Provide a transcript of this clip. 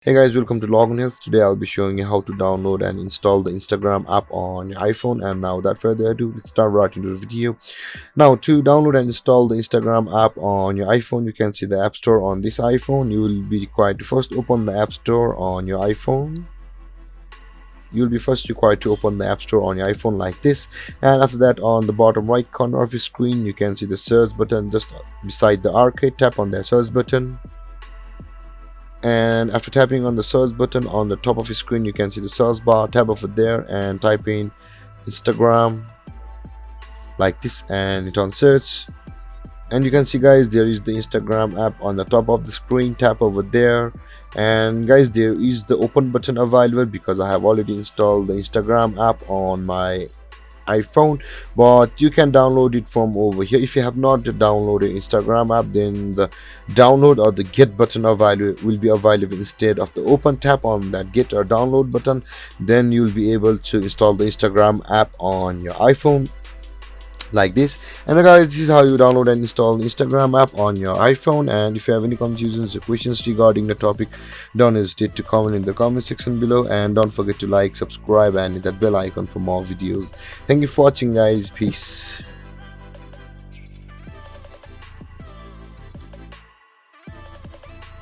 Hey guys, welcome to Login Hills. Today I'll be showing you how to download and install the Instagram app on your iPhone. And now without further ado, let's start right into the video. Now to download and install the Instagram app on your iPhone, you can see the App Store on this iPhone. You will be required to first open the App Store on your iPhone. You'll be first required to open the App Store on your iPhone like this, and after that on the bottom right corner of your screen you can see the search button just beside the arcade. Tap on that search button, and after tapping on the search button on the top of your screen you can see the search bar. Tap over there and type in Instagram like this and hit on search, and you can see guys there is the Instagram app on the top of the screen. Tap over there, and guys there is the open button available because I have already installed the Instagram app on my iPhone, but you can download it from over here. If you have not downloaded Instagram app, then the download or the get button available will be available instead of the open. Tap on that get or download button, then you'll be able to install the Instagram app on your iPhone like this. And guys, this is how you download and install the Instagram app on your iPhone. And if you have any confusions or questions regarding the topic, don't hesitate to comment in the comment section below, and don't forget to like, subscribe and hit that bell icon for more videos. Thank you for watching guys. Peace.